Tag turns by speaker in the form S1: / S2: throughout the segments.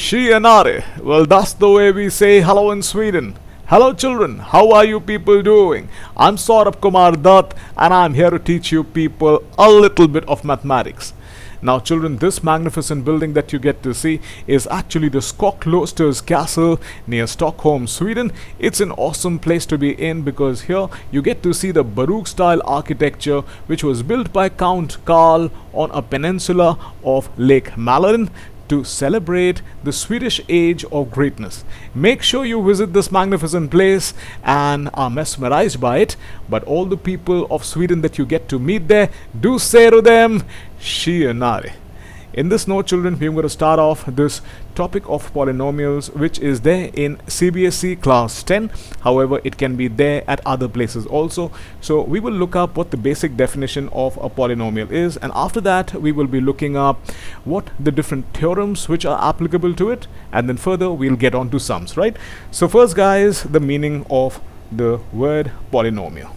S1: Tjenare! Well, that's the way we say hello in Sweden. Hello children, how are you people doing? I'm Saurabhkumardutt and I'm here to teach you people a little bit of mathematics. Now children, this magnificent building that you get to see is actually the Skokloster's castle near Stockholm, Sweden. It's an awesome place to be in because here you get to see the Baroque style architecture which was built by Count Carl on a peninsula of Lake Mälaren to celebrate the Swedish age of greatness. Make sure you visit this magnificent place and are mesmerized by it. But all the people of Sweden that you get to meet there, do say to them, Tjenare. In this note, children, we're going to start off this topic of polynomials, which is there in CBSE class 10. However, it can be there at other places also. So we will look up what the basic definition of a polynomial is, and after that we will be looking up what the different theorems which are applicable to it, and then further we'll get on to sums, right? So first, guys, the meaning of the word polynomial.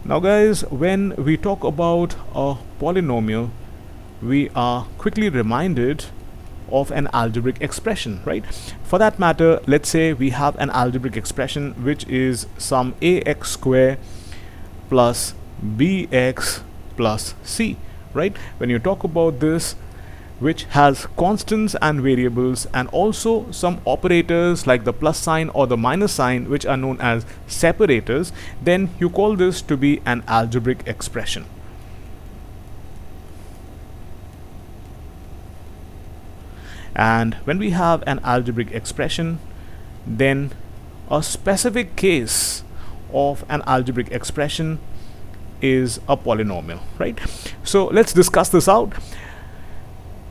S1: Now guys, when we talk about a polynomial, we are quickly reminded of an algebraic expression, right? For that matter, let's say we have an algebraic expression which is some ax square plus bx plus c, right? When you talk about this, which has constants and variables and also some operators like the plus sign or the minus sign, which are known as separators, then you call this to be an algebraic expression. And when we have an algebraic expression, then a specific case of an algebraic expression is a polynomial, right? So let's discuss this out.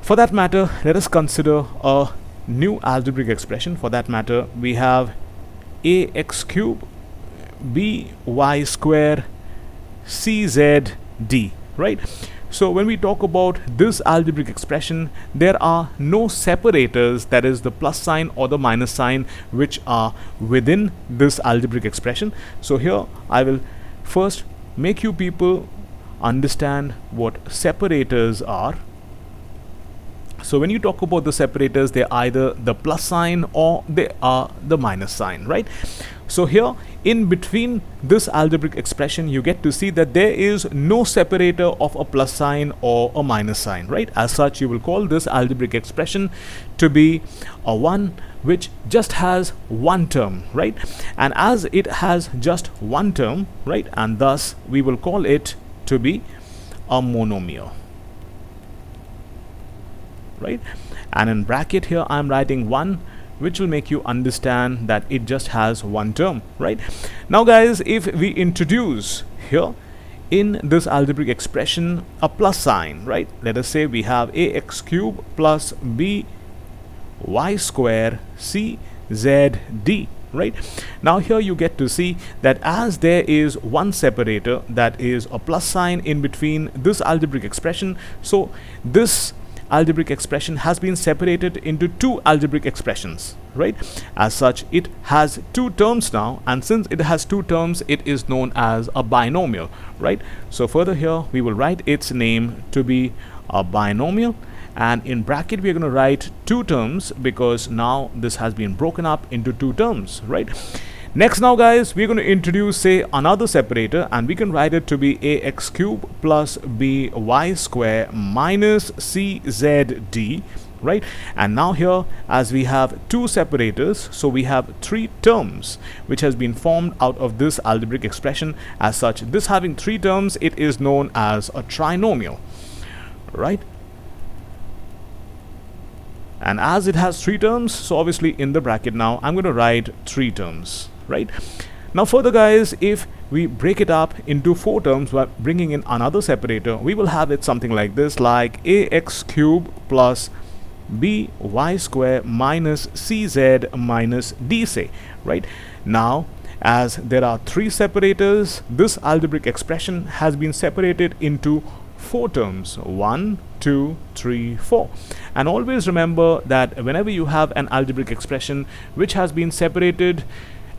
S1: For that matter, let us consider a new algebraic expression. For that matter, we have ax cube by square czd, right? So when we talk about this algebraic expression, there are no separators, that is the plus sign or the minus sign, which are within this algebraic expression. So here I will first make you people understand what separators are. So when you talk about the separators, they're either the plus sign or they are the minus sign, right? So here in between this algebraic expression, you get to see that there is no separator of a plus sign or a minus sign, right? As such, you will call this algebraic expression to be a one which just has one term, right? And as it has just one term, right, and thus we will call it to be a monomial, right? And in bracket here I'm writing 1, which will make you understand that it just has one term, right? Now guys, if we introduce here in this algebraic expression a plus sign, right? Let us say we have ax cube plus by square czd, right? Now here you get to see that as there is one separator, that is a plus sign in between this algebraic expression, so this algebraic expression has been separated into two algebraic expressions, right? As such, it has two terms now, and since it has two terms, it is known as a binomial, right? So further here we will write its name to be a binomial, and in bracket we are going to write two terms because now this has been broken up into two terms, right? Next, now guys, we're going to introduce, say, another separator, and we can write it to be ax cube plus by square minus czd, right? And now here, as we have two separators, so we have three terms which has been formed out of this algebraic expression. As such, this having three terms, it is known as a trinomial, right? And as it has three terms, so obviously in the bracket now I'm going to write three terms, right? Now further guys, if we break it up into four terms by bringing in another separator, we will have it something like this, like ax cube plus by square minus cz minus d, say, right? Now as there are three separators, this algebraic expression has been separated into four terms, 1, 2, 3, 4. And always remember that whenever you have an algebraic expression which has been separated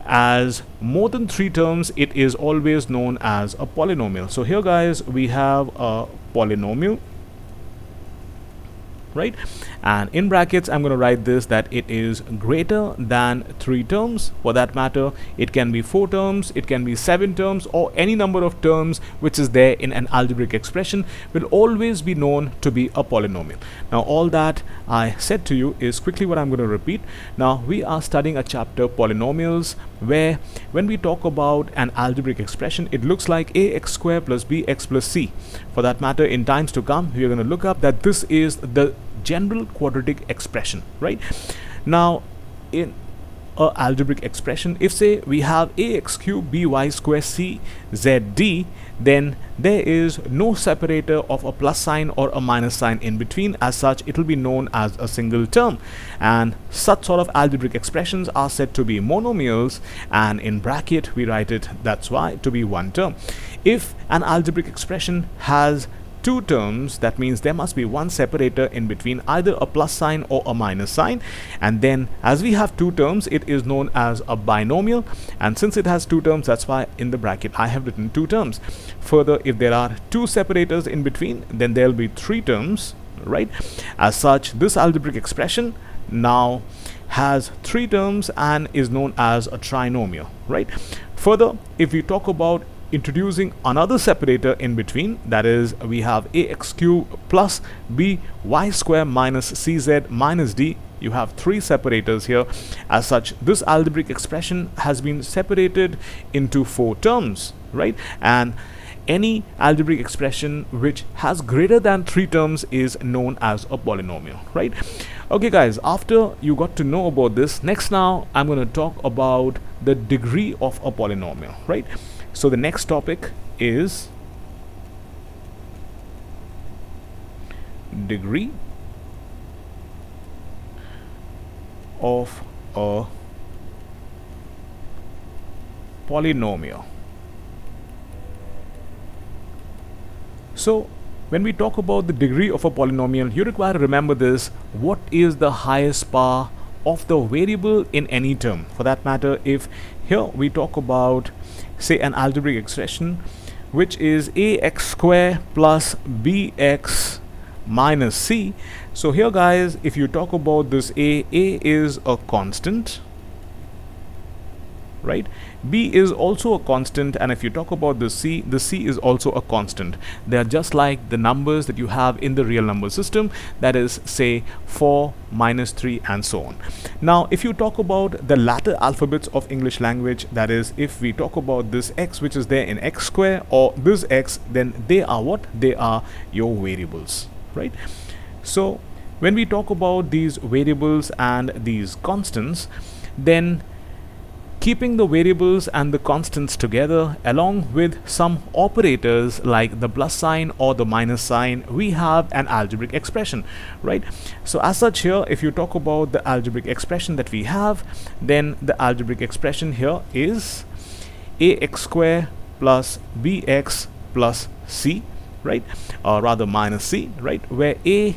S1: as more than three terms, it is always known as a polynomial. So here guys, we have a polynomial right? And in brackets I'm going to write this, that it is greater than 3 terms. For that matter, it can be 4 terms, it can be 7 terms, or any number of terms which is there in an algebraic expression will always be known to be a polynomial. Now all that I said to you is quickly what I'm going to repeat. Now we are studying a chapter, polynomials, where when we talk about an algebraic expression, it looks like ax squared plus bx plus c. For that matter, in times to come, we are going to look up that this is the general quadratic expression, right? Now in a algebraic expression, if say we have ax cubed by square c zd, then there is no separator of a plus sign or a minus sign in between. As such, it will be known as a single term, and such sort of algebraic expressions are said to be monomials, and in bracket we write it, that's why, to be one term. If an algebraic expression has 2 terms, that means there must be one separator in between, either a plus sign or a minus sign, and then as we have 2 terms, it is known as a binomial. And since it has 2 terms, that's why in the bracket I have written 2 terms. Further, if there are 2 separators in between, then there will be 3 terms, right? As such, this algebraic expression now has 3 terms and is known as a trinomial, right? Further, if we talk about introducing another separator in between, that is, we have ax cubed plus by square minus cz minus d. You have 3 separators here. As such, this algebraic expression has been separated into 4 terms, right? And any algebraic expression which has greater than 3 terms is known as a polynomial, right? Okay guys, after you got to know about this, next now I'm going to talk about the degree of a polynomial, right? So the next topic is degree of a polynomial. So when we talk about the degree of a polynomial, you require to remember this: what is the highest power of the variable in any term? For that matter, if here we talk about, say, an algebraic expression which is ax squared plus bx minus c. So here guys, if you talk about this a is a constant, right? B is also a constant, and if you talk about the c is also a constant. They are just like the numbers that you have in the real number system, that is, say, 4, -3, and so on. Now if you talk about the latter alphabets of English language, that is, if we talk about this x which is there in x square or this x, then they are what? They are your variables, right? So when we talk about these variables and these constants, then keeping the variables and the constants together along with some operators like the plus sign or the minus sign, we have an algebraic expression, right? So as such, here if you talk about the algebraic expression that we have, then the algebraic expression here is ax squared plus bx plus c, right? Or rather minus c, right? Where a,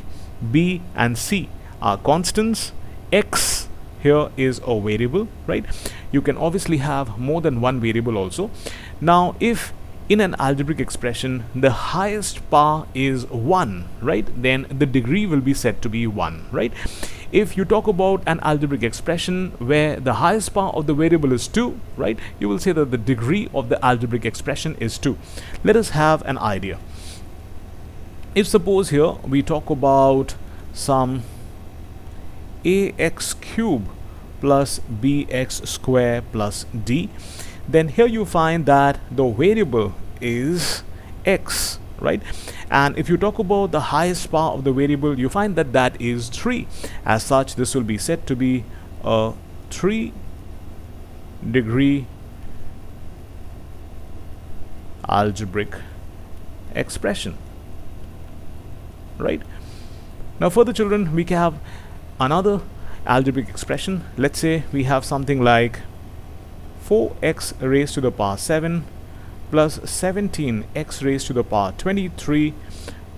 S1: b and c are constants, x here is a variable, right? You can obviously have more than one variable also. Now if in an algebraic expression the highest power is 1, right, then the degree will be said to be 1, right? If you talk about an algebraic expression where the highest power of the variable is 2, right, you will say that the degree of the algebraic expression is 2. Let us have an idea. If suppose here we talk about some ax cubed plus bx squared plus d, then here you find that the variable is x, right? And if you talk about the highest power of the variable, you find that that is 3. As such, this will be said to be a 3-degree algebraic expression, right? Now further, children, we can have another algebraic expression. Let's say we have something like 4x raised to the power 7 plus 17x raised to the power 23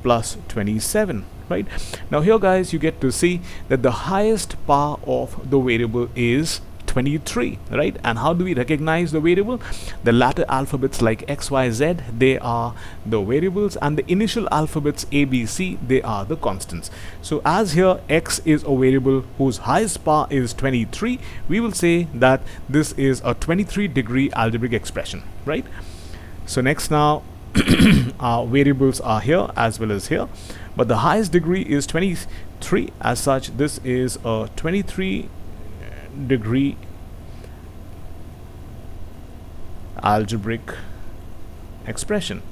S1: plus 27, right? Now here guys, you get to see that the highest power of the variable is 23, right? And how do we recognize the variable? The latter alphabets like X, Y, Z, they are the variables, and the initial alphabets A, B, C, they are the constants. So as here X is a variable whose highest power is 23, we will say that this is a 23-degree algebraic expression, right? So next now our variables are here as well as here, but the highest degree is 23. As such, this is a 23-degree algebraic expression.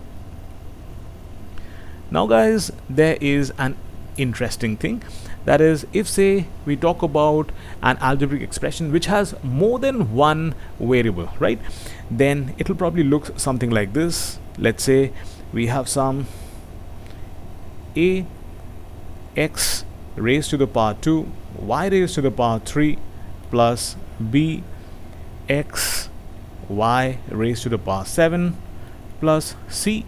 S1: Now guys, there is an interesting thing, that is, if say we talk about an algebraic expression which has more than one variable, right, then it will probably look something like this. Let's say we have some a x raised to the power 2 y raised to the power 3 plus b x y raised to the power 7 plus c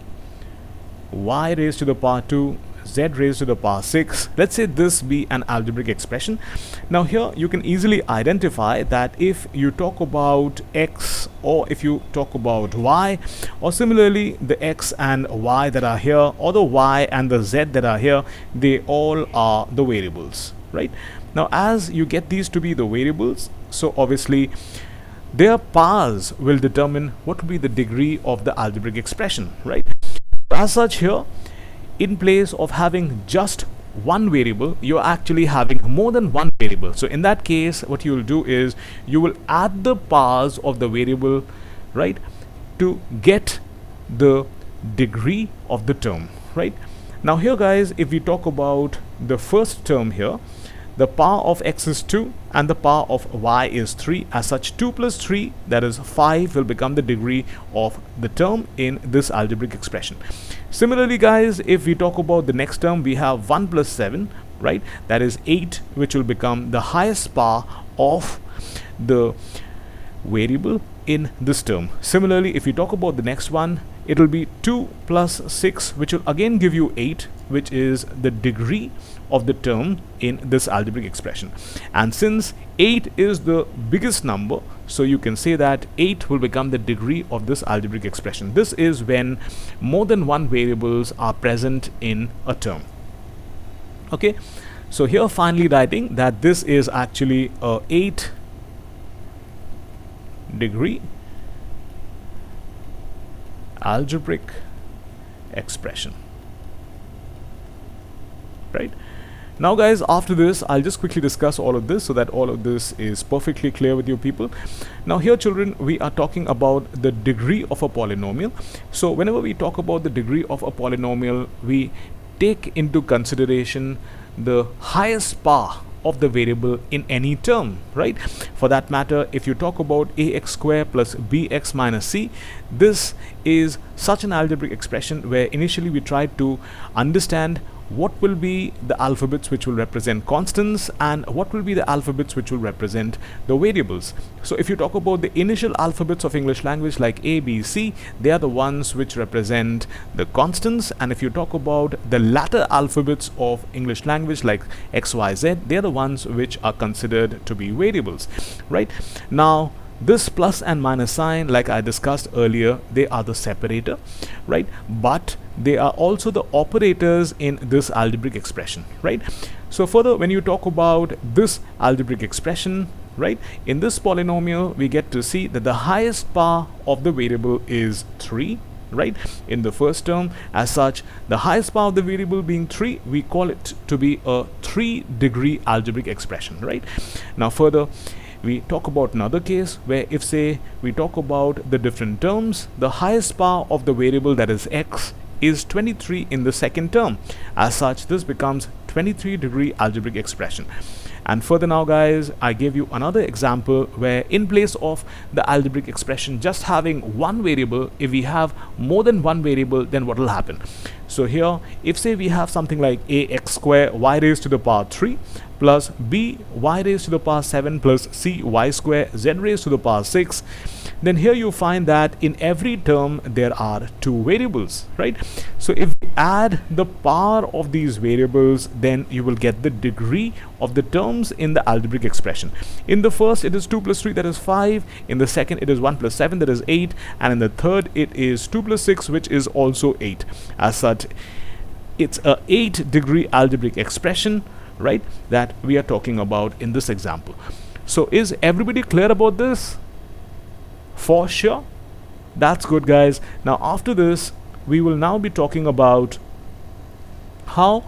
S1: y raised to the power 2 z raised to the power 6. Let's say this be an algebraic expression. Now here you can easily identify that if you talk about x, or if you talk about y, or similarly the x and y that are here, or the y and the z that are here, they all are the variables, right? Now as you get these to be the variables, so obviously their powers will determine what will be the degree of the algebraic expression, right? As such, here in place of having just one variable, you're actually having more than one variable. So in that case, what you will do is you will add the powers of the variable, right, to get the degree of the term, right? Now here guys, if we talk about the first term here, the power of x is 2 and the power of y is 3. As such, 2 plus 3, that is 5, will become the degree of the term in this algebraic expression. Similarly guys, if we talk about the next term, we have 1 plus 7, right, that is 8, which will become the highest power of the variable in this term. Similarly, if we talk about the next one, it will be 2 plus 6, which will again give you 8, which is the degree of the term in this algebraic expression. And since 8 is the biggest number, so you can say that 8 will become the degree of this algebraic expression. This is when more than one variables are present in a term. Okay, so here finally writing that this is actually a 8-degree algebraic expression, right? Now guys, after this I'll just quickly discuss all of this so that all of this is perfectly clear with you people. Now here children, we are talking about the degree of a polynomial. So whenever we talk about the degree of a polynomial, we take into consideration the highest power of the variable in any term, right? For that matter, if you talk about ax squared plus bx minus c, this is such an algebraic expression where initially we tried to understand what will be the alphabets which will represent constants and what will be the alphabets which will represent the variables. So if you talk about the initial alphabets of English language like A, B, C, they are the ones which represent the constants, and if you talk about the latter alphabets of English language like X, Y, Z, they are the ones which are considered to be variables, right? Now this plus and minus sign, like I discussed earlier, they are the separator, right? But they are also the operators in this algebraic expression, right? So further, when you talk about this algebraic expression, right, in this polynomial we get to see that the highest power of the variable is 3, right, in the first term. As such, the highest power of the variable being 3, we call it to be a 3-degree algebraic expression, right? Now further, we talk about another case where if say we talk about the different terms, the highest power of the variable, that is x, is 23 in the second term. As such, this becomes 23-degree algebraic expression. And further now guys, I gave you another example where in place of the algebraic expression just having one variable, if we have more than one variable, then what will happen? So here, if say we have something like ax squared y raised to the power 3 plus b y raised to the power 7 plus c y squared z raised to the power 6, then here you find that in every term there are two variables, right? So if we add the power of these variables, then you will get the degree of the terms in the algebraic expression. In the first it is 2 plus 3, that is 5. In the second it is 1 plus 7, that is 8. And in the third it is 2 plus 6, which is also 8. As such, it's a 8-degree algebraic expression, right, that we are talking about in this example. So is everybody clear about this? For sure. That's good, guys. Now after this we will now be talking about how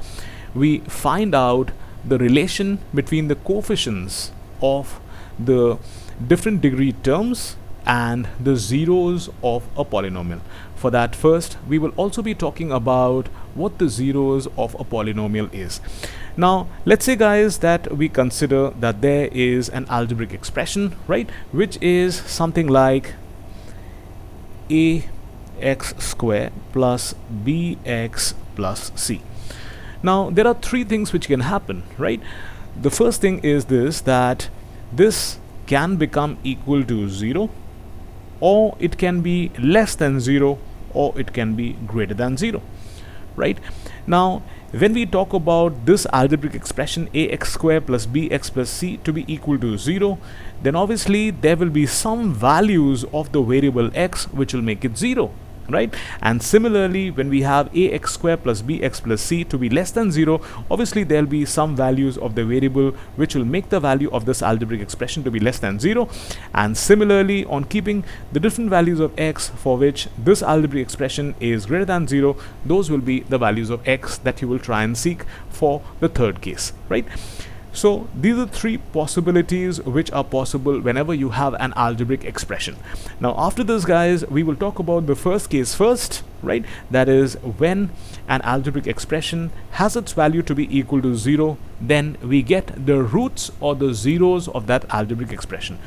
S1: we find out the relation between the coefficients of the different degree terms and the zeros of a polynomial. For that, first we will also be talking about what the zeros of a polynomial is. Now let's say, guys, that we consider that there is an algebraic expression, right, which is something like ax square plus bx plus c. Now there are three things which can happen, right? The first thing is this, that this can become equal to 0, or it can be less than 0, or it can be greater than 0, right? Now when we talk about this algebraic expression ax square plus bx plus c to be equal to 0, then obviously there will be some values of the variable x which will make it 0, right? And similarly, when we have ax square plus bx plus c to be less than 0, obviously there will be some values of the variable which will make the value of this algebraic expression to be less than 0. And similarly, on keeping the different values of x for which this algebraic expression is greater than 0, those will be the values of x that you will try and seek for the third case, right? So these are three possibilities which are possible whenever you have an algebraic expression. Now after this, guys, we will talk about the first case first, right? That is when an algebraic expression has its value to be equal to 0, then we get the roots or the zeros of that algebraic expression.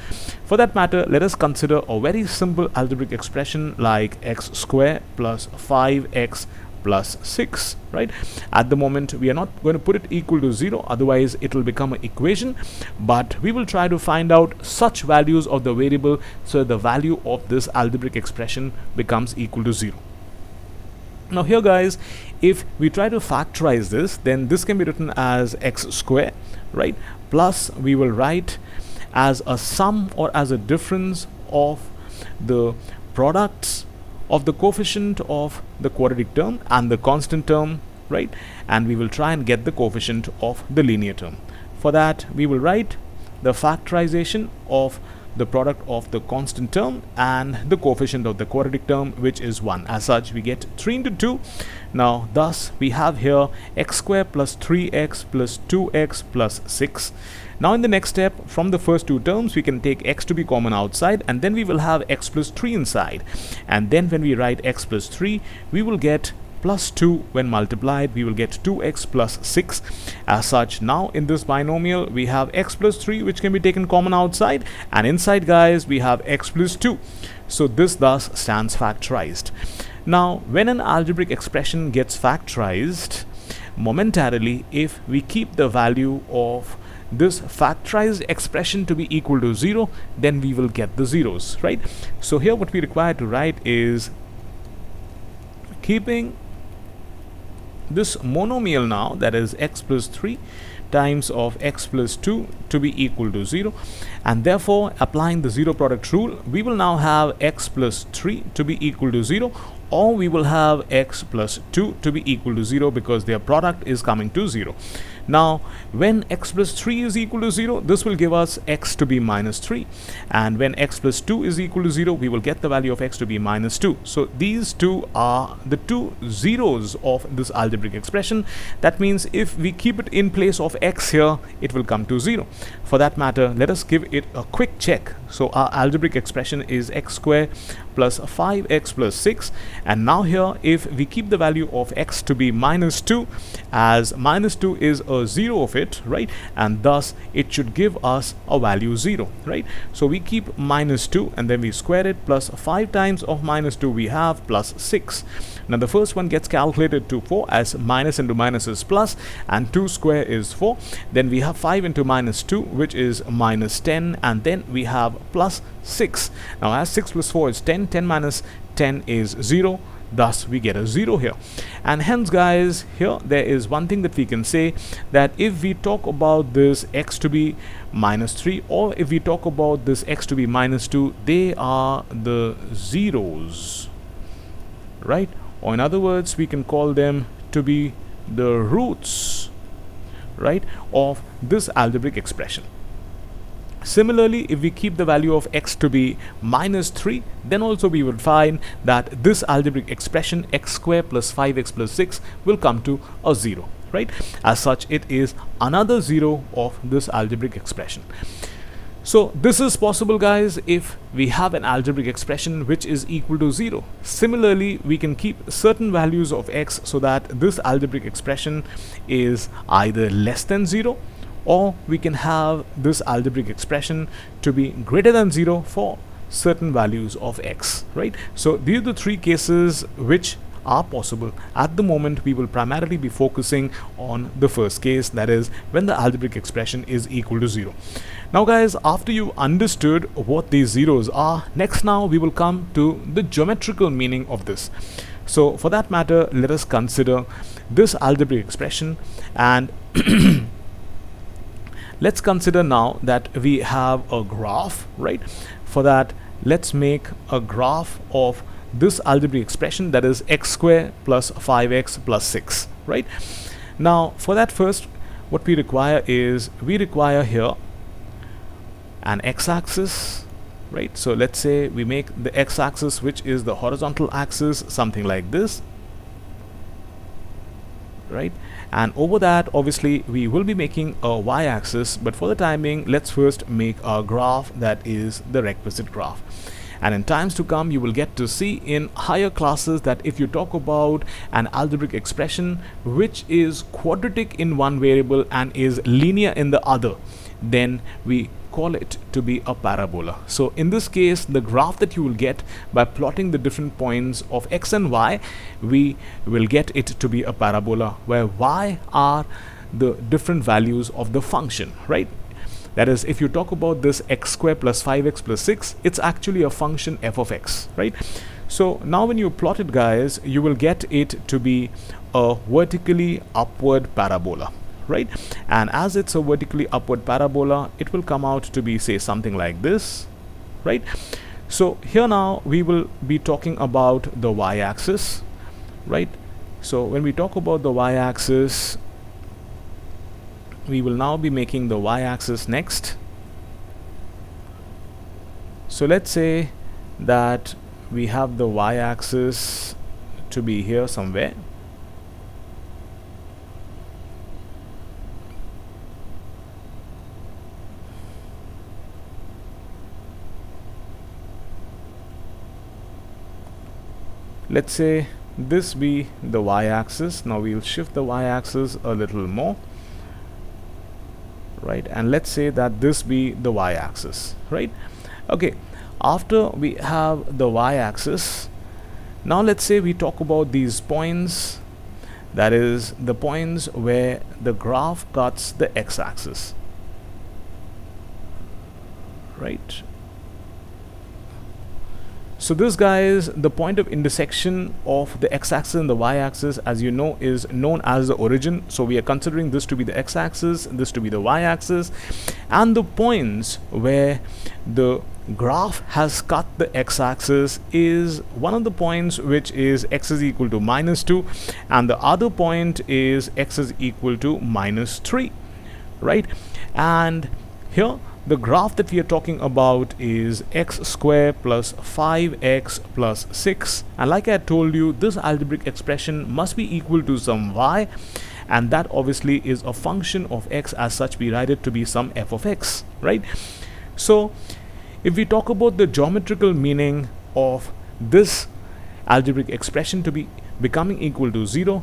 S1: For that matter, let us consider a very simple algebraic expression like x square plus 5x plus 6, right? At the moment we are not going to put it equal to 0, otherwise it will become an equation, but we will try to find out such values of the variable so the value of this algebraic expression becomes equal to 0. Now here, guys, if we try to factorize this, then this can be written as x square, right, plus we will write as a sum or as a difference of the products of the coefficient of the quadratic term and the constant term, right? And we will try and get the coefficient of the linear term. For that, we will write the factorization of the product of the constant term and the coefficient of the quadratic term, which is 1. As such, we get 3 into 2. Now thus we have here x square plus 3x plus 2x plus 6. Now in the next step, from the first two terms we can take x to be common outside, and then we will have x plus 3 inside, and then when we write x plus 3, we will get plus 2. When multiplied, we will get 2x plus 6. As such, now in this binomial we have x plus 3 which can be taken common outside, and inside, guys, we have x plus 2. So this thus stands factorized. Now when an algebraic expression gets factorized, momentarily, if we keep the value of this factorized expression to be equal to 0, then we will get the zeros, right? So here what we require to write is keeping this monomial now, that is x plus 3 times of x plus 2 to be equal to 0, and therefore applying the zero product rule, we will now have x plus 3 to be equal to 0, or we will have x plus 2 to be equal to 0 because their product is coming to 0. Now when x plus 3 is equal to 0, this will give us x to be minus 3, and when x plus 2 is equal to 0, we will get the value of x to be minus 2. So these two are the two zeros of this algebraic expression. That means if we keep it in place of x here, it will come to 0. For that matter, let us give it a quick check. So our algebraic expression is x square plus 5x plus 6. And now here, if we keep the value of x to be minus 2, as minus 2 is a 0 of it, right, and thus it should give us a value 0, right? So we keep minus 2 and then we square it, plus 5 times of minus 2 we have plus 6. Now the first one gets calculated to 4, as minus into minus is plus, and 2 square is 4. Then we have 5 into minus 2, which is minus 10, and then we have plus 6. Now as 6 plus 4 is 10, 10 minus 10 is 0, thus we get a 0 here. And hence guys, here there is one thing that we can say, that if we talk about this x to be minus 3, or if we talk about this x to be minus 2, they are the zeros, right? Or in other words, we can call them to be the roots, right, of this algebraic expression. Similarly, if we keep the value of x to be minus 3, then also we would find that this algebraic expression x square plus 5x plus 6 will come to a 0, right? As such, it is another 0 of this algebraic expression. So this is possible guys if we have an algebraic expression which is equal to 0. Similarly, we can keep certain values of x so that this algebraic expression is either less than 0, or we can have this algebraic expression to be greater than 0 for certain values of x, right? So these are the three cases which are possible. At the moment, we will primarily be focusing on the first case, that is when the algebraic expression is equal to 0. Now guys, after you understood what these zeros are, next now we will come to the geometrical meaning of this. So for that matter, let us consider this algebraic expression, and let's consider now that we have a graph, right? For that, let's make a graph of this algebraic expression, that is x square plus 5x plus 6, right? Now for that, first what we require is, we require here an x-axis, right? So let's say we make the x-axis, which is the horizontal axis, something like this, right? And over that, obviously we will be making a y-axis, but for the time being, let's first make a graph that is the requisite graph. And in times to come, you will get to see in higher classes that if you talk about an algebraic expression which is quadratic in one variable and is linear in the other, then we call it to be a parabola. So in this case, the graph that you will get by plotting the different points of x and y, we will get it to be a parabola, where y are the different values of the function, right? That is, if you talk about this x square plus 5x plus 6, it's actually a function f of x, right? So now when you plot it guys, you will get it to be a vertically upward parabola, right? And as it's a vertically upward parabola, it will come out to be, say, something like this, right? So here now we will be talking about the y-axis, right? So when we talk about the y-axis, we will now be making the y-axis next. So let's say that we have the y-axis to be here somewhere. Let's say this be the y-axis. Now we'll shift the y-axis a little more, right? And let's say that this be the y-axis, right? Okay, after we have the y-axis, now let's say we talk about these points, that is the points where the graph cuts the x-axis, right? So this guys, the point of intersection of the x-axis and the y-axis, as you know, is known as the origin. So we are considering this to be the x-axis, this to be the y-axis, and the points where the graph has cut the x-axis is one of the points which is x is equal to -2, and the other point is x is equal to -3, right? And here the graph that we are talking about is x square plus 5x plus 6, and like I told you, this algebraic expression must be equal to some y, and that obviously is a function of x. As such, we write it to be some f of x, right? So if we talk about the geometrical meaning of this algebraic expression to be becoming equal to 0.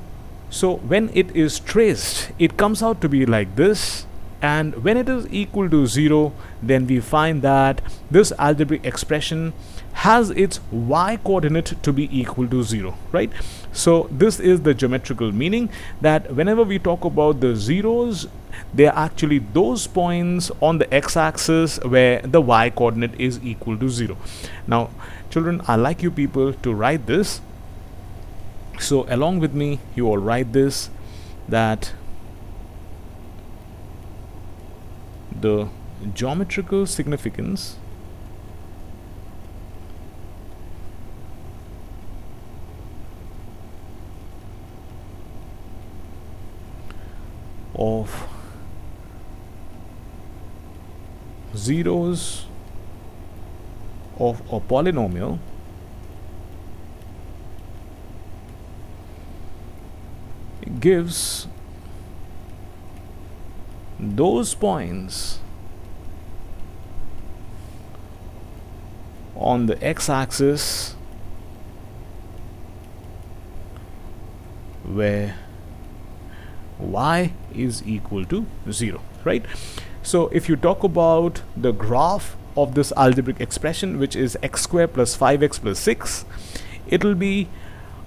S1: So when it is traced, it comes out to be like this, and when it is equal to 0, then we find that this algebraic expression has its y coordinate to be equal to 0, right? So this is the geometrical meaning, that whenever we talk about the zeros, they are actually those points on the x-axis where the y coordinate is equal to 0. Now children, I like you people to write this. So along with me, you all write this, that the geometrical significance of zeros of a polynomial gives those points on the x-axis where y is equal to 0, right? So if you talk about the graph of this algebraic expression, which is x squared plus 5x plus 6, it will be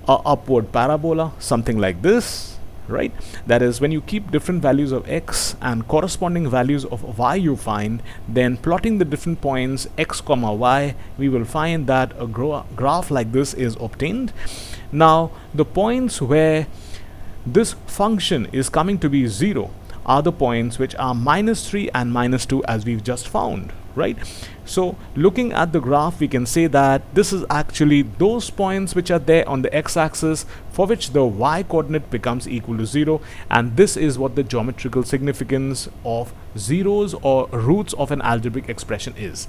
S1: a upward parabola, something like this, right? That is, when you keep different values of x and corresponding values of y you find, then plotting the different points x comma y, we will find that a graph like this is obtained. Now the points where this function is coming to be 0 are the points which are -3 and -2, as we've just found, right? So looking at the graph, we can say that this is actually those points which are there on the x-axis for which the y coordinate becomes equal to 0, and this is what the geometrical significance of zeros or roots of an algebraic expression is.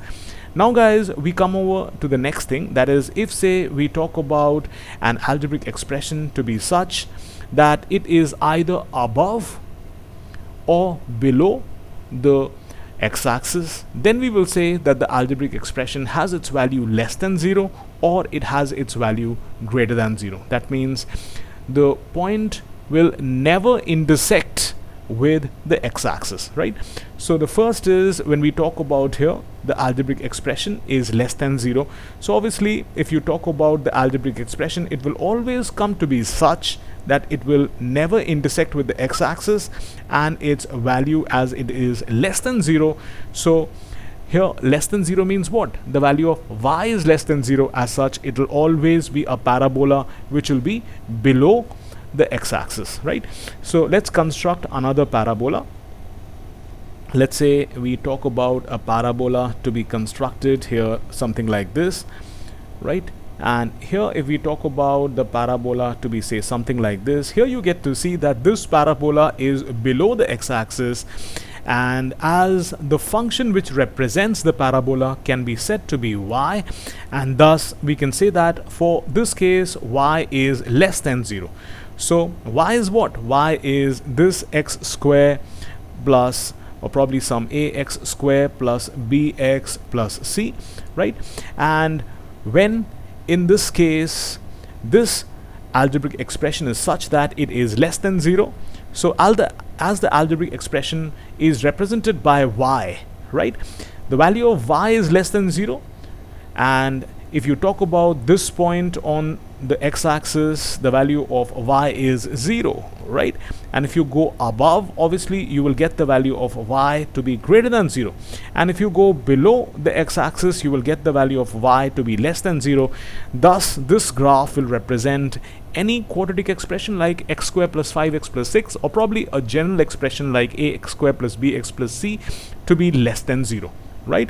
S1: Now guys, we come over to the next thing, that is, if say we talk about an algebraic expression to be such that it is either above or below the x-axis, then we will say that the algebraic expression has its value less than 0 or it has its value greater than 0. That means the point will never intersect with the x-axis, right? So the first is, when we talk about here, the algebraic expression is less than 0. So obviously if you talk about the algebraic expression, it will always come to be such that it will never intersect with the x-axis, and its value as it is less than 0. So here less than 0 means what? The value of y is less than 0. As such, it will always be a parabola which will be below the x-axis, right? So let's construct another parabola. Let's say we talk about a parabola to be constructed here, something like this, right? And here if we talk about the parabola to be, say, something like this, here you get to see that this parabola is below the x-axis, and as the function which represents the parabola can be said to be y, and thus we can say that for this case y is less than 0. So y is what? Y is this x square plus, or probably some ax square plus bx plus c, right? And when in this case this algebraic expression is such that it is less than 0, so as the algebraic expression is represented by y, right, the value of y is less than 0. And if you talk about this point on the x-axis, the value of y is 0, right? And if you go above, obviously you will get the value of y to be greater than 0, and if you go below the x-axis, you will get the value of y to be less than 0. Thus this graph will represent any quadratic expression like x squared plus 5x plus 6, or probably a general expression like ax squared plus bx plus c to be less than 0, right?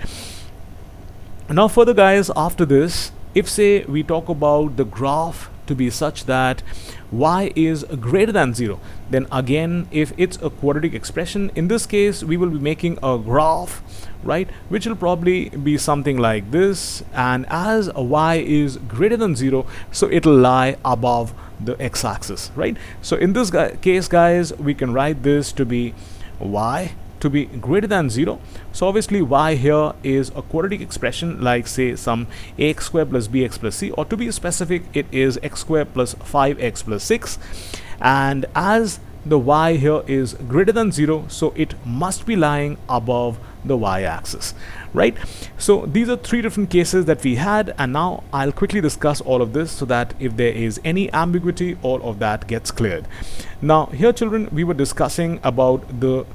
S1: Now further guys, after this, if say we talk about the graph to be such that y is greater than 0, then again, if it's a quadratic expression, in this case we will be making a graph, right, which will probably be something like this, and as y is greater than 0, so it will lie above the x-axis, right? So in this case guys, we can write this to be y to be greater than 0. So obviously y here is a quadratic expression like say some ax square plus bx plus c, or to be specific it is x square plus 5x plus 6, and as the y here is greater than 0, so it must be lying above the y-axis, right? So these are three different cases that we had, and now I'll quickly discuss all of this so that if there is any ambiguity, all of that gets cleared. Now here children, we were discussing about the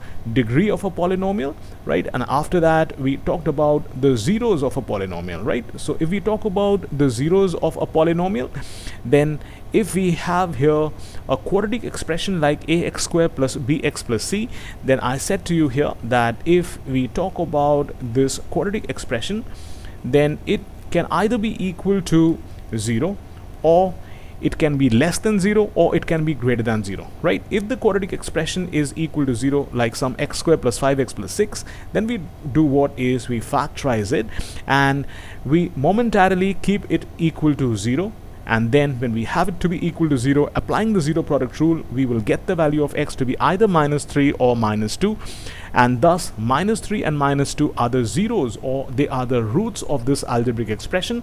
S1: degree of a polynomial, right? And after that we talked about the zeros of a polynomial, right? So if we talk about the zeros of a polynomial, then if we have here a quadratic expression like ax square plus bx plus c, then I said to you here that if we talk about this quadratic expression, then it can either be equal to 0, or it can be less than 0, or it can be greater than 0, right? If the quadratic expression is equal to 0, like some x square plus 5x plus 6, then we do what is we factorize it and we momentarily keep it equal to 0. And then when we have it to be equal to 0, applying the zero product rule, we will get the value of x to be either -3 or -2, and thus -3 and -2 are the zeros, or they are the roots of this algebraic expression.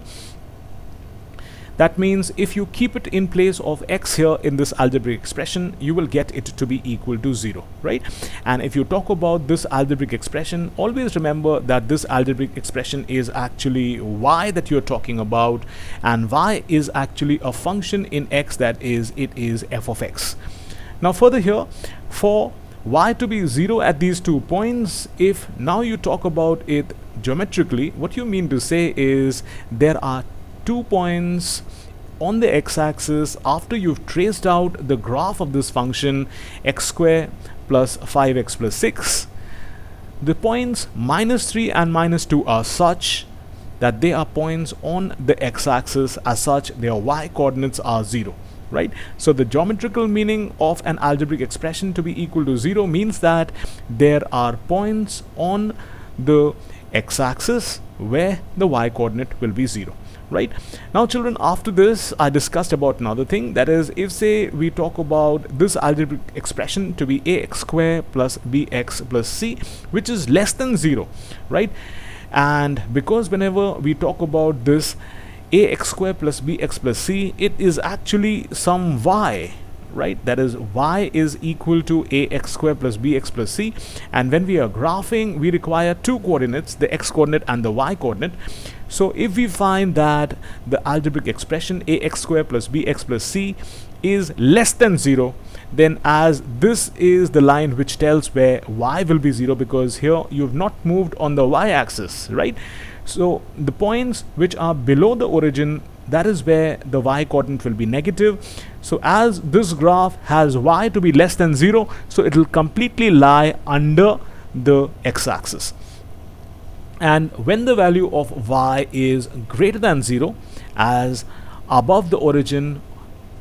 S1: That means if you keep it in place of x here in this algebraic expression, you will get it to be equal to 0, right? And if you talk about this algebraic expression, always remember that this algebraic expression is actually y that you're talking about, and y is actually a function in x, that is, it is f of x. Now further here, for y to be 0 at these 2 points, if now you talk about it geometrically, what you mean to say is there are 2 points on the x-axis after you've traced out the graph of this function x square plus 5x plus 6. The points -3 and -2 are such that they are points on the x-axis, as such their y coordinates are 0, right? So the geometrical meaning of an algebraic expression to be equal to 0 means that there are points on the x-axis where the y coordinate will be 0. Right now children, after this I discussed about another thing, that is, if say we talk about this algebraic expression to be ax square plus bx plus c, which is less than 0, right? And because whenever we talk about this ax square plus bx plus c, it is actually some y, right? That is, y is equal to ax square plus bx plus c, and when we are graphing we require 2 coordinates, the x coordinate and the y coordinate. So if we find that the algebraic expression ax square plus bx plus c is less than 0, then as this is the line which tells where y will be 0, because here you've not moved on the y-axis, right? So the points which are below the origin, that is where the y coordinate will be negative. So as this graph has y to be less than 0, so it will completely lie under the x-axis. And when the value of y is greater than 0, as above the origin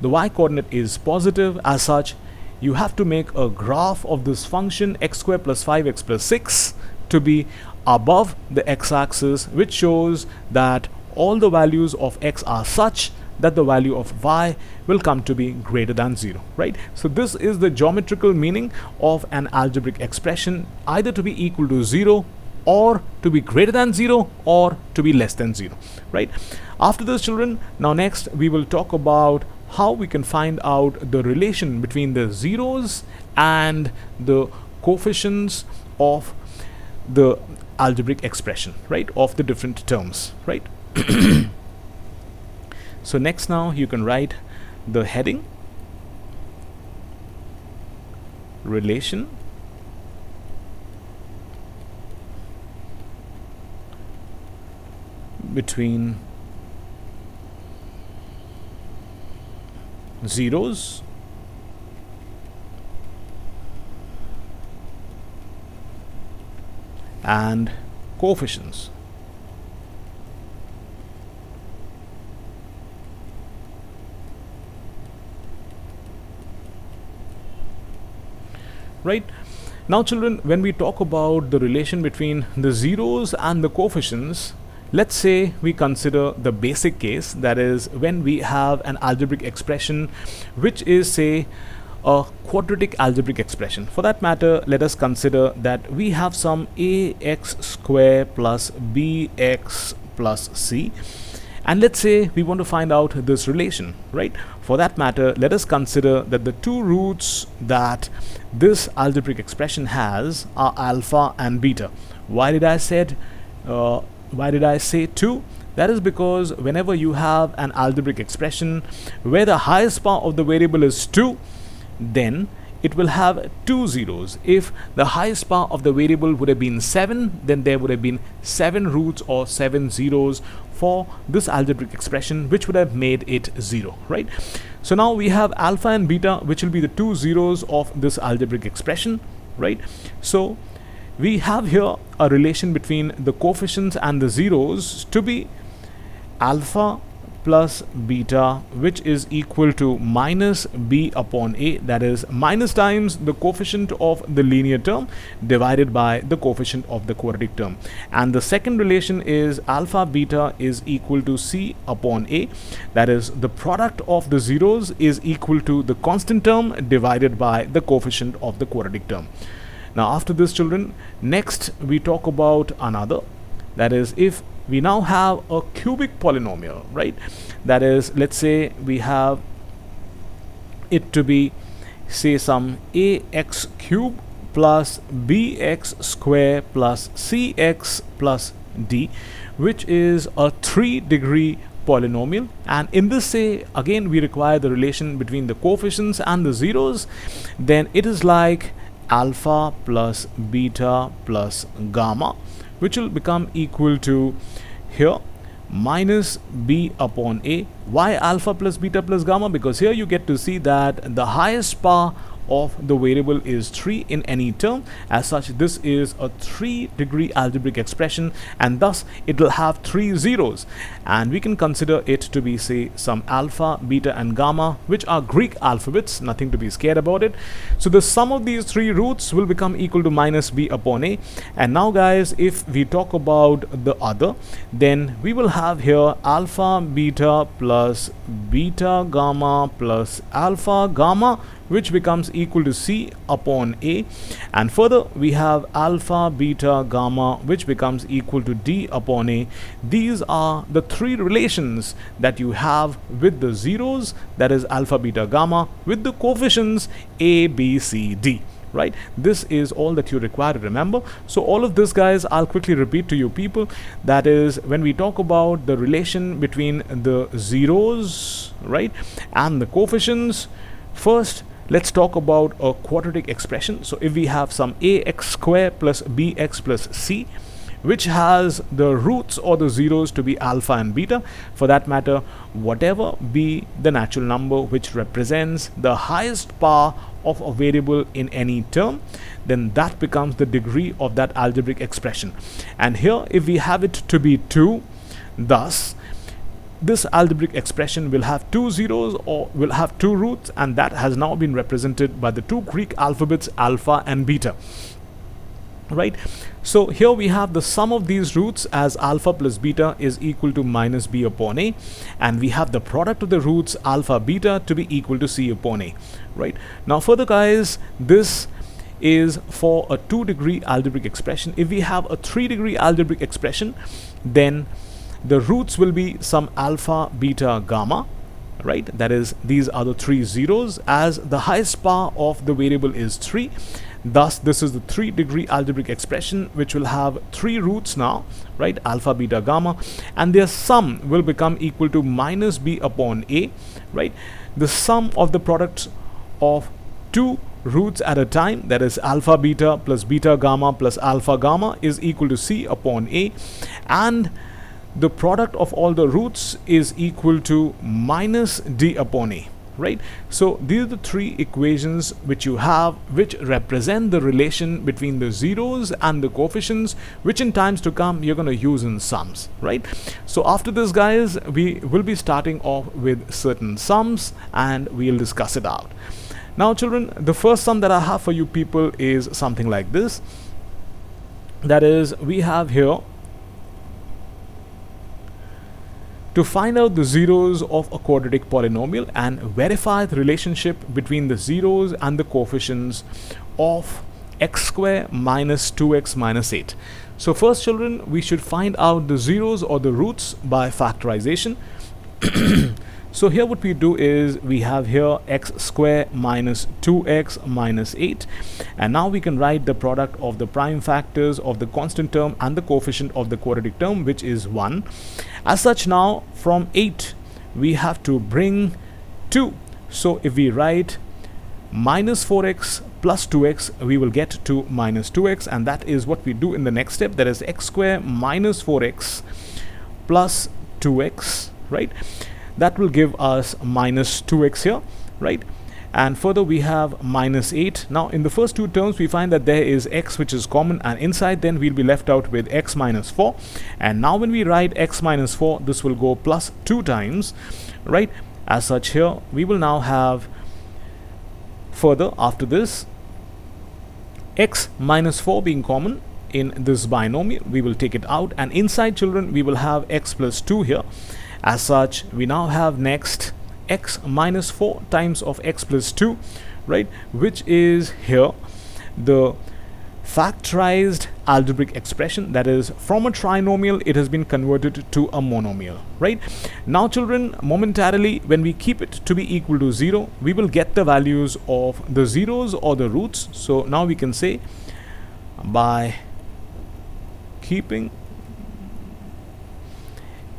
S1: the y coordinate is positive, as such you have to make a graph of this function x square plus 5x plus 6 to be above the x-axis, which shows that all the values of x are such that the value of y will come to be greater than 0, right? So this is the geometrical meaning of an algebraic expression, either to be equal to 0, or to be greater than 0, or to be less than 0, right? After this children, now next we will talk about how we can find out the relation between the zeros and the coefficients of the algebraic expression, right, of the different terms, right? So next, now you can write the heading relation between zeros and coefficients. Right? Now children, when we talk about the relation between the zeros and the coefficients, let's say we consider the basic case, that is when we have an algebraic expression which is, say, a quadratic algebraic expression. For that matter, let us consider that we have some ax square plus bx plus c, and let's say we want to find out this relation, right? For that matter, let us consider that the two roots that this algebraic expression has are alpha and beta. Why did I say two? That is because whenever you have an algebraic expression where the highest power of the variable is 2, then it will have two zeros. If the highest power of the variable would have been 7, then there would have been 7 roots or 7 zeros for this algebraic expression, which would have made it 0, right? So now we have alpha and beta, which will be the two zeros of this algebraic expression, right? So we have here a relation between the coefficients and the zeros to be alpha plus beta, which is equal to minus b upon a, that is minus times the coefficient of the linear term divided by the coefficient of the quadratic term. And the second relation is alpha beta is equal to c upon a, that is the product of the zeros is equal to the constant term divided by the coefficient of the quadratic term. Now after this, children, next we talk about another, that is if we now have a cubic polynomial, right? That is, let's say we have it to be, say, some ax cube plus bx square plus cx plus d, which is a 3-degree polynomial. And in this, say, again we require the relation between the coefficients and the zeros. Then it is like alpha plus beta plus gamma, which will become equal to here minus b upon a. Why alpha plus beta plus gamma? Because here you get to see that the highest power of the variable is 3 in any term. As such, this is a 3-degree algebraic expression, and thus it will have 3 zeros, and we can consider it to be, say, some alpha, beta and gamma, which are Greek alphabets, nothing to be scared about it. So the sum of these 3 roots will become equal to minus b upon a. And now guys, if we talk about the other, then we will have here alpha beta plus beta gamma plus alpha gamma, which becomes equal to c upon a. And further we have alpha beta gamma, which becomes equal to d upon a. These are the 3 relations that you have with the zeros, that is alpha beta gamma, with the coefficients a b c d, right? This is all that you require to remember. So all of this, guys, I'll quickly repeat to you people. That is, when we talk about the relation between the zeros, right, and the coefficients, first let's talk about a quadratic expression. So if we have some ax square plus bx plus c, which has the roots or the zeros to be alpha and beta, for that matter, whatever be the natural number which represents the highest power of a variable in any term, then that becomes the degree of that algebraic expression. And here if we have it to be 2, thus this algebraic expression will have 2 zeros or will have 2 roots, and that has now been represented by the 2 Greek alphabets alpha and beta, right? So here we have the sum of these roots as alpha plus beta is equal to minus b upon a, and we have the product of the roots alpha beta to be equal to c upon a, right? Now further, guys, this is for a 2-degree algebraic expression. If we have a 3-degree algebraic expression, then the roots will be some alpha beta gamma, right? That is, these are the 3 zeros, as the highest power of the variable is 3. Thus this is the 3-degree algebraic expression, which will have 3 roots now, right? Alpha beta gamma, and their sum will become equal to minus b upon a, right? The sum of the products of 2 roots at a time, that is alpha beta plus beta gamma plus alpha gamma, is equal to c upon a, and the product of all the roots is equal to minus d upon a, right? So these are the 3 equations which you have, which represent the relation between the zeros and the coefficients, which in times to come you're going to use in sums, right? So after this, guys, we will be starting off with certain sums and we'll discuss it out. Now children, the first sum that I have for you people is something like this. That is, we have here to find out the zeros of a quadratic polynomial and verify the relationship between the zeros and the coefficients of x square minus 2x minus 8. So first, children, we should find out the zeros or the roots by factorization. So here what we do is we have here x square minus 2x minus 8, and now we can write the product of the prime factors of the constant term and the coefficient of the quadratic term, which is 1. As such, now from 8 we have to bring 2. So if we write minus 4x plus 2x, we will get to minus 2x, and that is what we do in the next step. That is x square minus 4x plus 2x, right? That will give us minus 2x here, right? And further we have minus 8. Now in the first two terms we find that there is x which is common, and inside then we'll be left out with x minus 4. And now when we write x minus 4, this will go plus 2 times, right? As such, here we will now have further after this x minus 4 being common in this binomial. We will take it out, and inside, children, we will have x plus 2 here. As such, we now have next x minus 4 times of x plus 2, right, which is here the factorized algebraic expression. That is, from a trinomial it has been converted to a monomial, right? Now, children, momentarily when we keep it to be equal to 0, we will get the values of the zeros or the roots. So now we can say, by keeping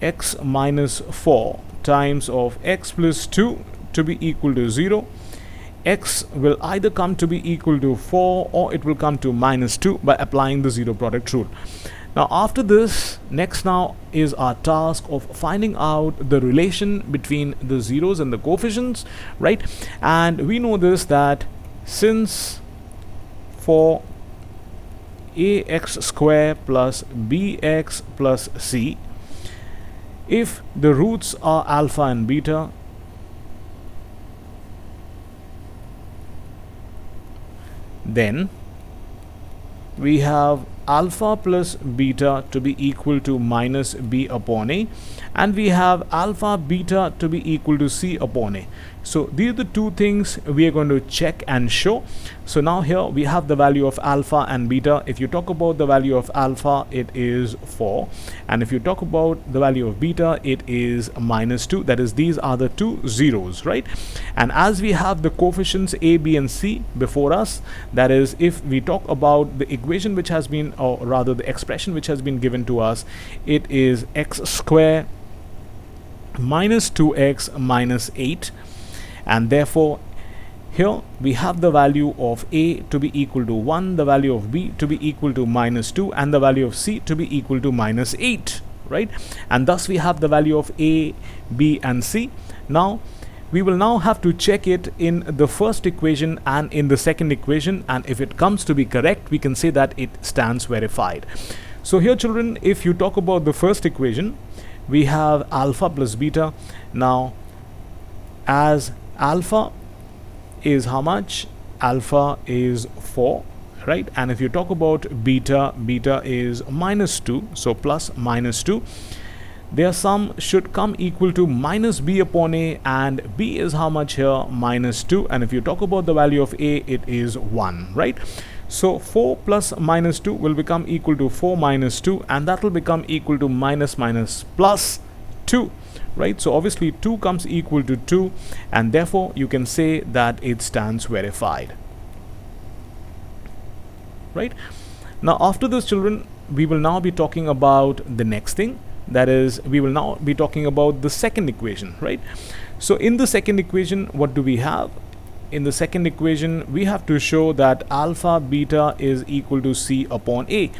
S1: x minus 4 times of x plus 2 to be equal to 0, x will either come to be equal to 4 or it will come to minus 2 by applying the zero product rule. Now after this, next now is our task of finding out the relation between the zeros and the coefficients, right? And we know this, that since for ax square plus bx plus c, if the roots are alpha and beta, then we have alpha plus beta to be equal to minus b upon a, and we have alpha beta to be equal to c upon a. So these are the two things we are going to check and show. So now here we have the value of alpha and beta. If you talk about the value of alpha, it is 4, and if you talk about the value of beta, it is minus 2. That is, these are the two zeros, right? And as we have the coefficients a, b and c before us, that is, if we talk about the equation which has been, or rather the expression which has been given to us, it is x square minus 2x minus 8, and therefore here we have the value of a to be equal to 1, the value of b to be equal to minus 2, and the value of c to be equal to minus 8, right? And thus we have the value of a, b and c. Now we will now have to check it in the first equation and in the second equation, and if it comes to be correct, we can say that it stands verified. So here, children, if you talk about the first equation, we have alpha plus beta. Now as alpha is how much? Alpha is 4, right? And if you talk about beta, beta is minus 2, so plus minus 2. Their sum should come equal to minus b upon a, and b is how much here? Minus 2. And if you talk about the value of a, it is 1, right? So 4 plus minus 2 will become equal to 4 minus 2, and that will become equal to minus minus plus 2, right? So obviously 2 comes equal to 2, and therefore you can say that it stands verified, right? Now after this, children, we will now be talking about the next thing. That is, we will now be talking about the second equation, right? So in the second equation, what do we have? In the second equation, we have to show that alpha beta is equal to c upon a.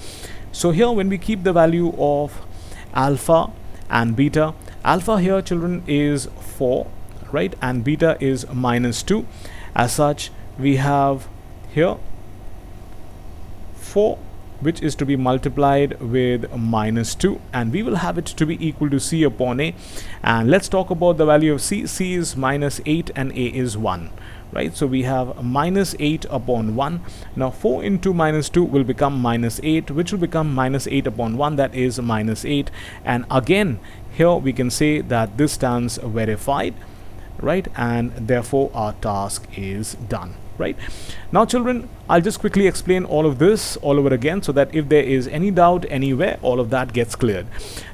S1: So here, when we keep the value of alpha and beta, alpha here, children, is 4, right? And beta is minus 2. As such, we have here 4, which is to be multiplied with minus 2, and we will have it to be equal to c upon a. And let's talk about the value of c. C is minus 8 and a is 1, right? So we have minus 8 upon 1. Now 4 into minus 2 will become minus 8, which will become minus 8 upon 1, that is minus 8. And again, here we can say that this stands verified, right? And therefore our task is done, right? Now children, I'll just quickly explain all of this all over again, so that if there is any doubt anywhere, all of that gets cleared.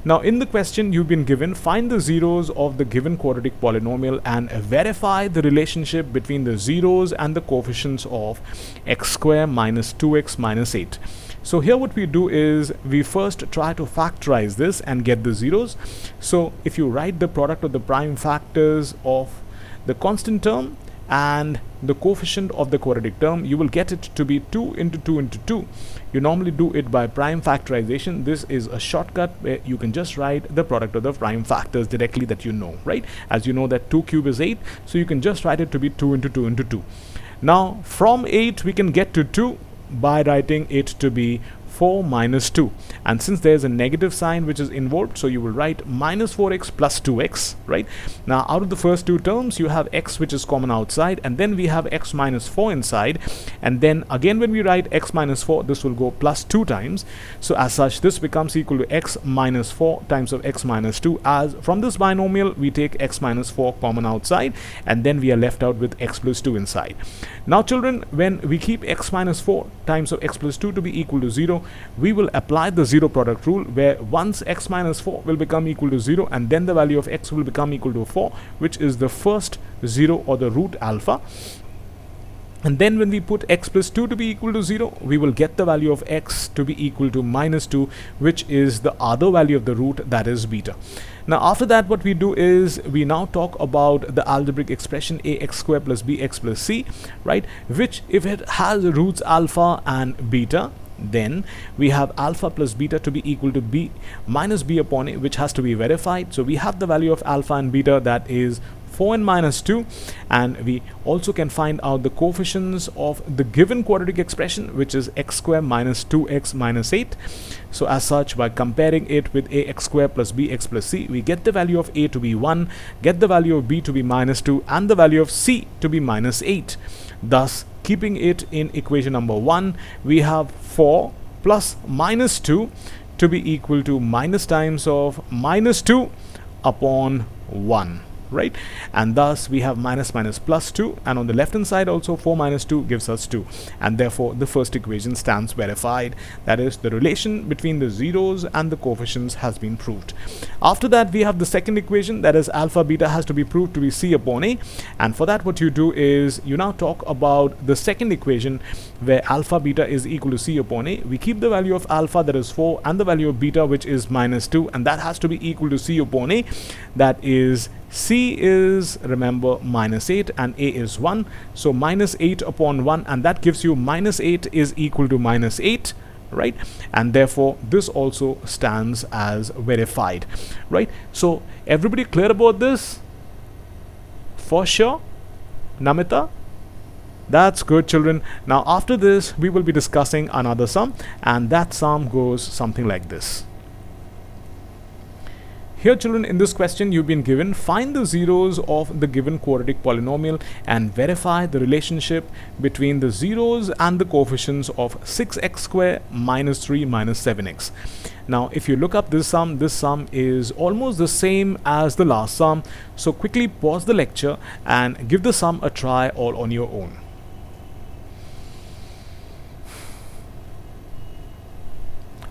S1: Now in the question you've been given, find the zeros of the given quadratic polynomial and verify the relationship between the zeros and the coefficients of x square minus 2x minus 8. So here what we do is we first try to factorize this and get the zeros. So if you write the product of the prime factors of the constant term and the coefficient of the quadratic term, you will get it to be 2 into 2 into 2. You normally do it by prime factorization. This is a shortcut where you can just write the product of the prime factors directly, that you know, right? As you know that 2 cube is 8, so you can just write it to be 2 into 2 into 2. Now from 8 we can get to 2 by writing it to be 4 minus 2, and since there's a negative sign which is involved, so you will write minus 4x plus 2x, right? Now out of the first two terms you have x which is common outside, and then we have x minus 4 inside, and then again when we write x minus 4, this will go plus 2 times. So as such this becomes equal to x minus 4 times of x minus 2, as from this binomial we take x minus 4 common outside, and then we are left out with x plus 2 inside. Now children, when we keep x minus 4 times of x plus 2 to be equal to 0, we will apply the zero product rule, where once x minus 4 will become equal to 0, and then the value of x will become equal to 4, which is the first 0 or the root alpha. And then when we put x plus 2 to be equal to 0, we will get the value of x to be equal to minus 2, which is the other value of the root, that is beta. Now after that what we do is we now talk about the algebraic expression ax square plus bx plus c, right? Which if it has roots alpha and beta, then we have alpha plus beta to be equal to b minus b upon a, which has to be verified. So we have the value of alpha and beta, that is 4n minus 2, and we also can find out the coefficients of the given quadratic expression, which is x square minus 2x minus 8. So as such, by comparing it with ax square plus bx plus c, we get the value of a to be 1, get the value of b to be minus 2, and the value of c to be minus 8. Thus keeping it in equation number 1, we have 4 plus minus 2 to be equal to minus times of minus 2 upon 1, right? And thus we have minus minus plus 2, and on the left hand side also 4 minus 2 gives us 2, and therefore the first equation stands verified, that is the relation between the zeros and the coefficients has been proved. After that we have the second equation, that is alpha beta has to be proved to be c upon a, and for that what you do is you now talk about the second equation where alpha beta is equal to c upon a. We keep the value of alpha, that is 4, and the value of beta, which is minus 2, and that has to be equal to c upon a, that is c is, remember, minus 8 and a is 1, so minus 8 upon 1, and that gives you minus 8 is equal to minus 8, right? And therefore this also stands as verified, right? So everybody clear about this? For sure? Namita? That's good, children. Now after this we will be discussing another sum, and that sum goes something like this. Here children, in this question you've been given, find the zeros of the given quadratic polynomial and verify the relationship between the zeros and the coefficients of 6x square minus 3 minus 7x. Now if you look up this sum is almost the same as the last sum, so quickly pause the lecture and give the sum a try all on your own.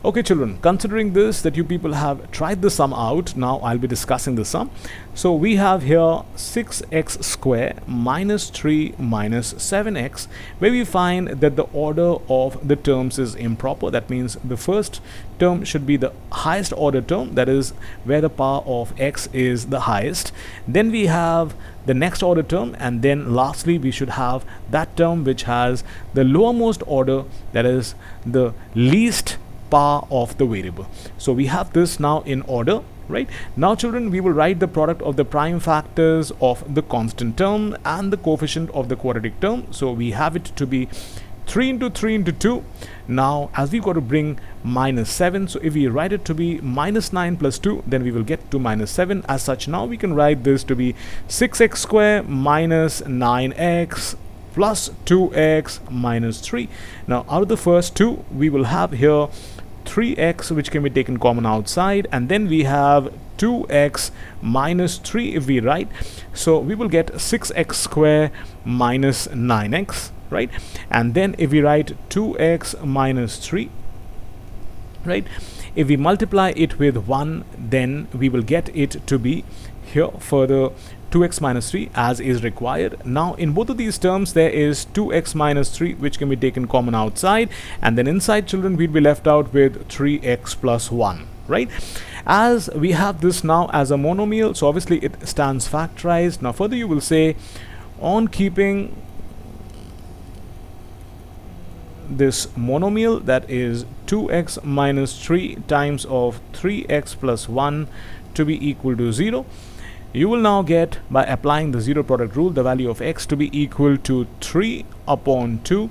S1: Okay children, considering this that you people have tried the sum out, now I'll be discussing the sum. So we have here 6x square minus 3 minus 7x, where we find that the order of the terms is improper. That means the first term should be the highest order term, that is where the power of x is the highest. Then we have the next order term, and then lastly we should have that term which has the lowermost order, that is the least power of the variable. So we have this now in order, right? Now children, we will write the product of the prime factors of the constant term and the coefficient of the quadratic term. So we have it to be 3 into 3 into 2. Now as we got to bring minus 7, so if we write it to be minus 9 plus 2, then we will get to minus 7. As such, now we can write this to be 6x square minus 9x plus 2x minus 3. Now out of the first two, we will have here 3x, which can be taken common outside, and then we have 2x minus 3 if we write. So we will get 6x square minus 9x, right? And then if we write 2x minus 3, right, if we multiply it with 1, then we will get it to be here further 2x minus 3 as is required. Now in both of these terms there is 2x minus 3 which can be taken common outside, and then inside, children, we'd be left out with 3x plus 1, right? As we have this now as a monomial, so obviously it stands factorized. Now further you will say, on keeping this monomial, that is 2x minus 3 times of 3x plus 1 to be equal to 0, you will now get, by applying the zero product rule, the value of x to be equal to 3 upon 2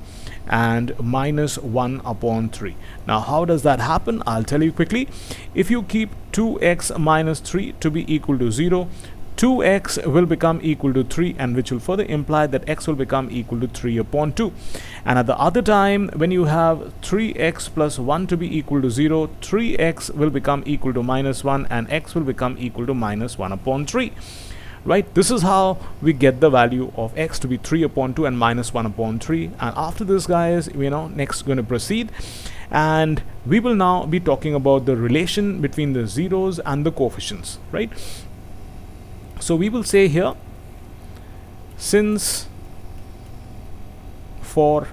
S1: and minus 1 upon 3. Now how does that happen? I'll tell you quickly. If you keep 2x minus 3 to be equal to 0, 2x will become equal to 3, and which will further imply that x will become equal to 3 upon 2. And at the other time, when you have 3x plus 1 to be equal to 0, 3x will become equal to minus 1 and x will become equal to minus 1 upon 3. Right, this is how we get the value of x to be 3 upon 2 and minus 1 upon 3. And after this, guys, next going to proceed, and we will now be talking about the relation between the zeros and the coefficients, right? So we will say here, since for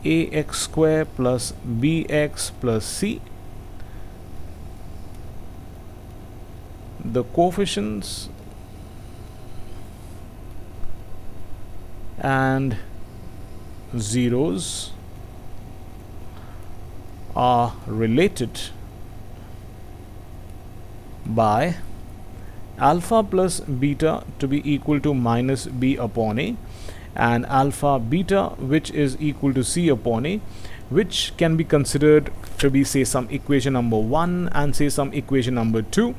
S1: ax square plus bx plus c, the coefficients and zeros are related by alpha plus beta to be equal to minus b upon a, and alpha beta which is equal to c upon a, which can be considered to be, say, some equation number 1 and say some equation number 2,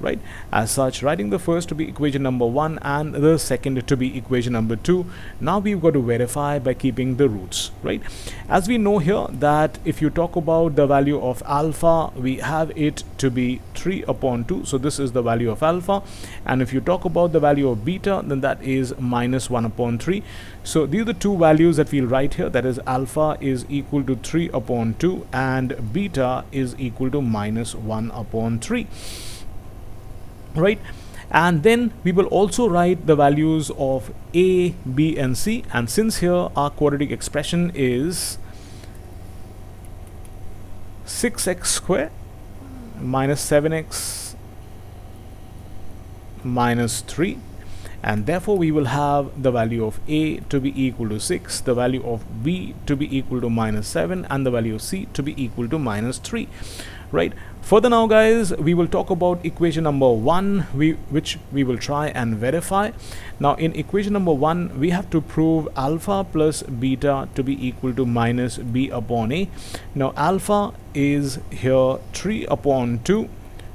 S1: right? As such, writing the first to be equation number 1 and the second to be equation number 2. Now we've got to verify by keeping the roots, right? As we know here that if you talk about the value of alpha, we have it to be 3 upon 2, so this is the value of alpha. And if you talk about the value of beta, then that is minus 1 upon 3. So these are the two values that we'll write here, that is alpha is equal to 3 upon 2 and beta is equal to minus 1 upon 3. Right, and then we will also write the values of a, b and c, and since here our quadratic expression is 6x square minus 7x minus 3, and therefore we will have the value of a to be equal to 6, the value of b to be equal to minus 7, and the value of c to be equal to minus 3. Right, further now, guys, we will talk about equation number 1, which we will try and verify. Now in equation number 1, we have to prove alpha plus beta to be equal to minus b upon a. Now alpha is here 3 upon 2,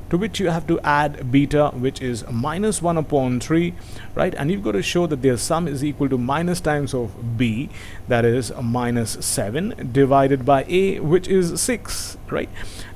S1: to which you have to add beta, which is minus 1 upon 3, right? And you've got to show that their sum is equal to minus times of b, that is minus 7, divided by a, which is 6, right?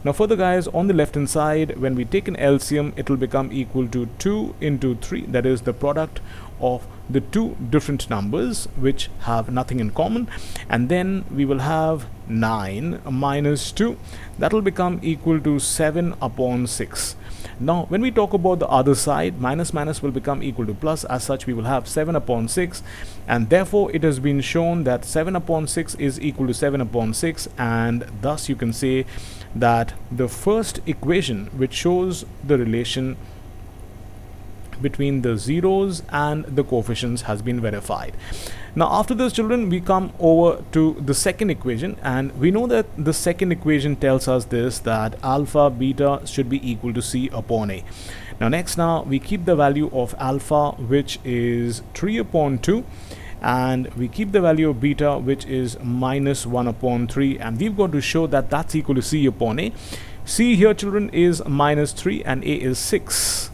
S1: Now further, guys, on the left hand side, when we take an LCM, it will become equal to 2 into 3, that is the product of the two different numbers which have nothing in common, and then we will have 9 minus 2, that will become equal to 7 upon 6. Now when we talk about the other side, minus minus will become equal to plus, as such we will have 7 upon 6, and therefore it has been shown that 7 upon 6 is equal to 7 upon 6, and thus you can say that the first equation which shows the relation between the zeros and the coefficients has been verified. Now after this, children, we come over to the second equation, and we know that the second equation tells us this, that alpha beta should be equal to c upon a. Now next, now we keep the value of alpha, which is 3 upon 2, and we keep the value of beta, which is minus 1 upon 3, and we've got to show that that's equal to c upon a. C here, children, is minus 3 and a is 6.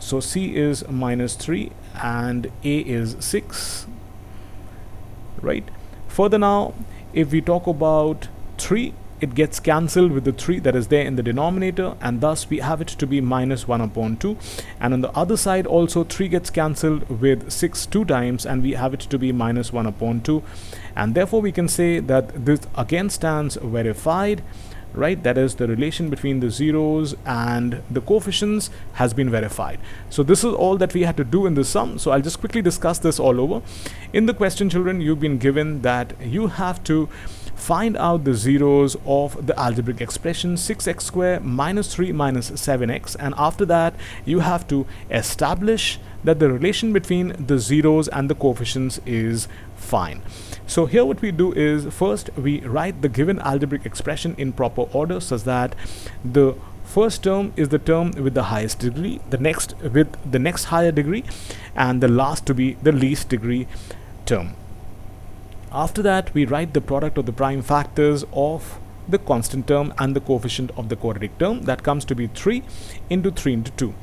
S1: So c is minus 3 and a is 6, right? Further now, if we talk about 3, it gets cancelled with the 3 that is there in the denominator, and thus we have it to be minus 1 upon 2. And on the other side also 3 gets cancelled with 6 2 times, and we have it to be minus 1 upon 2. And therefore we can say that this again stands verified, right? That is, the relation between the zeros and the coefficients has been verified. So this is all that we had to do in the sum. So I'll just quickly discuss this all over. In the question, children, you've been given that you have to find out the zeros of the algebraic expression 6x squared minus 3 minus 7x, and after that you have to establish that the relation between the zeros and the coefficients is fine. So here what we do is, first we write the given algebraic expression in proper order, such that the first term is the term with the highest degree, the next with the next higher degree, and the last to be the least degree term. After that, we write the product of the prime factors of the constant term and the coefficient of the quadratic term. That comes to be 3 into 3 into 2.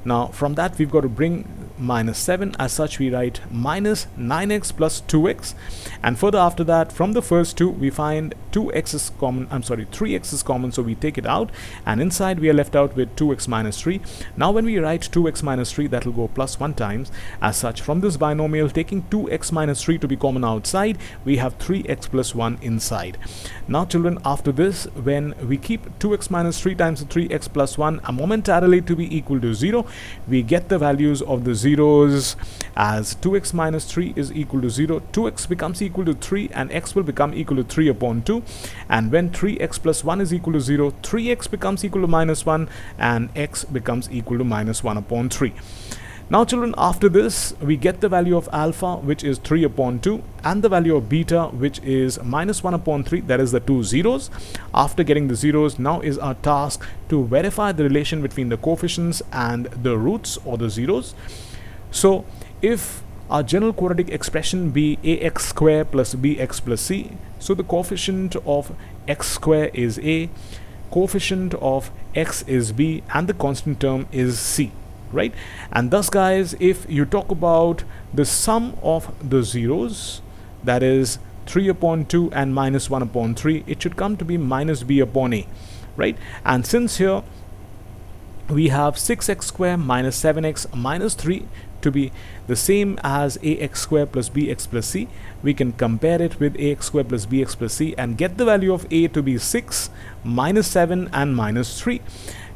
S1: Now from that we've got to bring minus 7. As such, we write minus 9x plus 2x, and further after that, from the first 2 we find 2x is common, 3x is common, so we take it out, and inside we are left out with 2x minus 3. Now when we write 2x minus 3, that will go plus 1 times. As such, from this binomial, taking 2x minus 3 to be common outside, we have 3x plus 1 inside. Now children, after this, when we keep 2x minus 3 times 3x plus 1 momentarily to be equal to 0, we get the values of the zeros as 2x minus 3 is equal to 0, 2x becomes equal to 3, and x will become equal to 3 upon 2. And when 3x plus 1 is equal to 0, 3x becomes equal to minus 1, and x becomes equal to minus 1 upon 3. Now children, after this we get the value of alpha, which is 3 upon 2, and the value of beta, which is minus 1 upon 3, that is the two zeros. After getting the zeros, now is our task to verify the relation between the coefficients and the roots or the zeros. So if our general quadratic expression be ax squared plus bx plus c, so the coefficient of x squared is a, coefficient of x is b, and the constant term is c. Right? And thus guys, if you talk about the sum of the zeros, that is 3 upon 2 and minus 1 upon 3, it should come to be minus b upon a, right? And since here we have 6x squared minus 7x minus 3 to be the same as ax squared plus bx plus c, we can compare it with ax squared plus bx plus c and get the value of a to be 6, minus 7 and minus 3.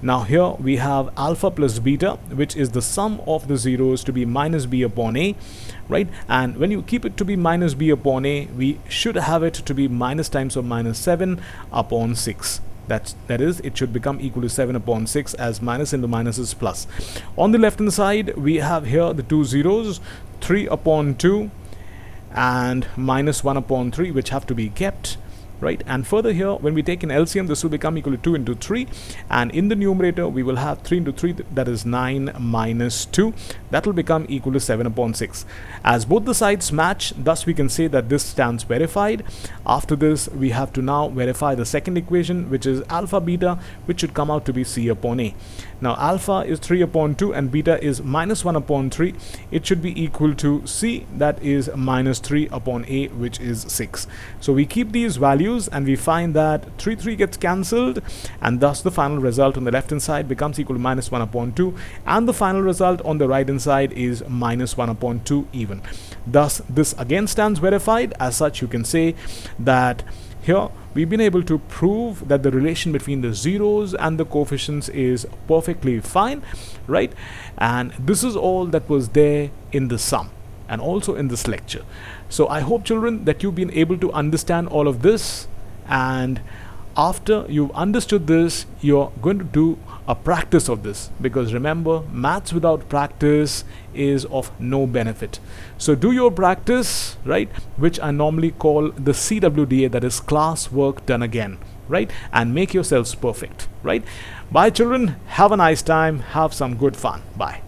S1: Now here we have alpha plus beta, which is the sum of the zeros, to be minus b upon a, right? And when you keep it to be minus b upon a, we should have it to be minus times of minus 7 upon 6. That is, it should become equal to 7 upon 6, as minus into minus is plus. On the left hand side, we have here the two zeros, 3 upon 2 and minus 1 upon 3, which have to be kept. Right? And further here, when we take an LCM, this will become equal to 2 into 3, and in the numerator we will have 3 into 3, that is 9 minus 2, that will become equal to 7 upon 6. As both the sides match, thus we can say that this stands verified. After this, we have to now verify the second equation, which is alpha beta, which should come out to be c upon a. Now alpha is 3 upon 2 and beta is minus 1 upon 3. It should be equal to c, that is minus 3 upon a, which is 6. So we keep these values and we find that 3 gets cancelled, and thus the final result on the left hand side becomes equal to minus 1 upon 2, and the final result on the right hand side is minus 1 upon 2 even. Thus this again stands verified. As such, you can say that here we've been able to prove that the relation between the zeros and the coefficients is perfectly fine, right? And this is all that was there in the sum and also in this lecture. So I hope, children, that you've been able to understand all of this, and after you've understood this, you're going to do a practice of this, because remember, maths without practice is of no benefit. So do your practice, right, which I normally call the CWDA, that is class work done again, right, and make yourselves perfect, right? Bye children, have a nice time, have some good fun. Bye.